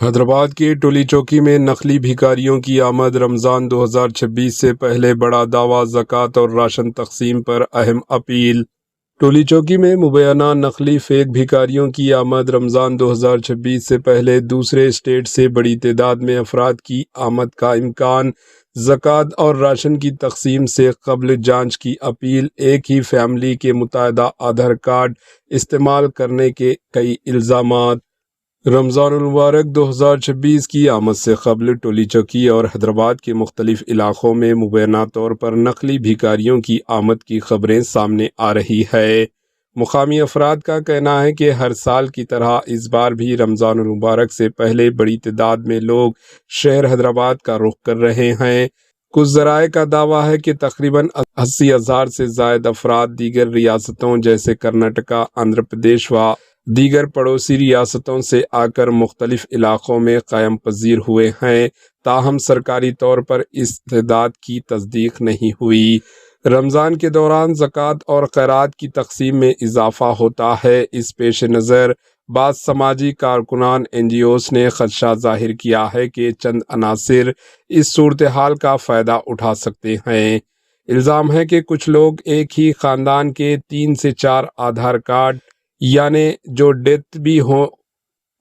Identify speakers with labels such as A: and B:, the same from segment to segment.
A: حیدرآباد کے ٹولی چوکی میں نقلی بھکاریوں کی آمد، رمضان 2026 سے پہلے بڑا دعویٰ، زکوٰۃ اور راشن تقسیم پر اہم اپیل۔ ٹولی چوکی میں مبینہ نقلی فیک بھکاریوں کی آمد، رمضان 2026 سے پہلے دوسرے اسٹیٹ سے بڑی تعداد میں افراد کی آمد کا امکان، زکوٰۃ اور راشن کی تقسیم سے قبل جانچ کی اپیل، ایک ہی فیملی کے متعدد آدھار کارڈ استعمال کرنے کے کئی الزامات۔ رمضان المبارک 2026 کی آمد سے قبل ٹولی چوکی اور حیدرآباد کے مختلف علاقوں میں مبینہ طور پر نقلی بھکاریوں کی آمد کی خبریں سامنے آ رہی ہے۔ مقامی افراد کا کہنا ہے کہ ہر سال کی طرح اس بار بھی رمضان المبارک سے پہلے بڑی تعداد میں لوگ شہر حیدرآباد کا رخ کر رہے ہیں۔ کچھ ذرائع کا دعویٰ ہے کہ تقریباً 80,000 سے زائد افراد دیگر ریاستوں جیسے کرناٹکا، آندھرا پردیش و دیگر پڑوسی ریاستوں سے آ کر مختلف علاقوں میں قیام پذیر ہوئے ہیں، تاہم سرکاری طور پر اس تعداد کی تصدیق نہیں ہوئی۔ رمضان کے دوران زکوٰۃ اور خیرات کی تقسیم میں اضافہ ہوتا ہے۔ اس پیش نظر بعض سماجی کارکنان NGOs نے خدشہ ظاہر کیا ہے کہ چند عناصر اس صورتحال کا فائدہ اٹھا سکتے ہیں۔ الزام ہے کہ کچھ لوگ ایک ہی خاندان کے 3 سے 4 آدھار کارڈ، یعنی جو ڈیتھ بھی ہو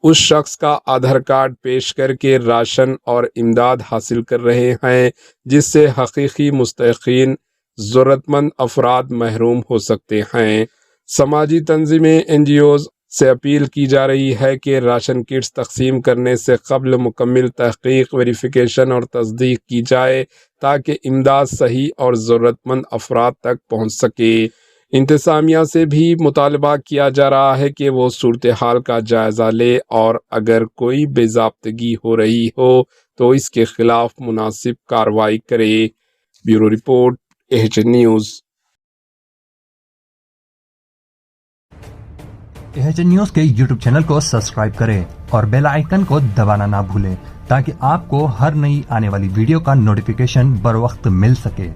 A: اس شخص کا آدھار کارڈ پیش کر کے راشن اور امداد حاصل کر رہے ہیں، جس سے حقیقی مستحقین ضرورت مند افراد محروم ہو سکتے ہیں۔ سماجی تنظیمیں NGOs سے اپیل کی جا رہی ہے کہ راشن کٹس تقسیم کرنے سے قبل مکمل تحقیق، ویریفیکیشن اور تصدیق کی جائے تاکہ امداد صحیح اور ضرورت مند افراد تک پہنچ سکے۔ انتظامیہ سے بھی مطالبہ کیا جا رہا ہے کہ وہ صورتحال کا جائزہ لے اور اگر کوئی بے ضابطگی ہو رہی ہو تو اس کے خلاف مناسب کارروائی کرے۔ Bureau report, AHN news.
B: AHN news کے YouTube چینل کو سبسکرائب کریں اور بیل آئیکن کو دبانا نہ بھولیں تاکہ آپ کو ہر نئی آنے والی ویڈیو کا نوٹیفیکیشن بر وقت مل سکے۔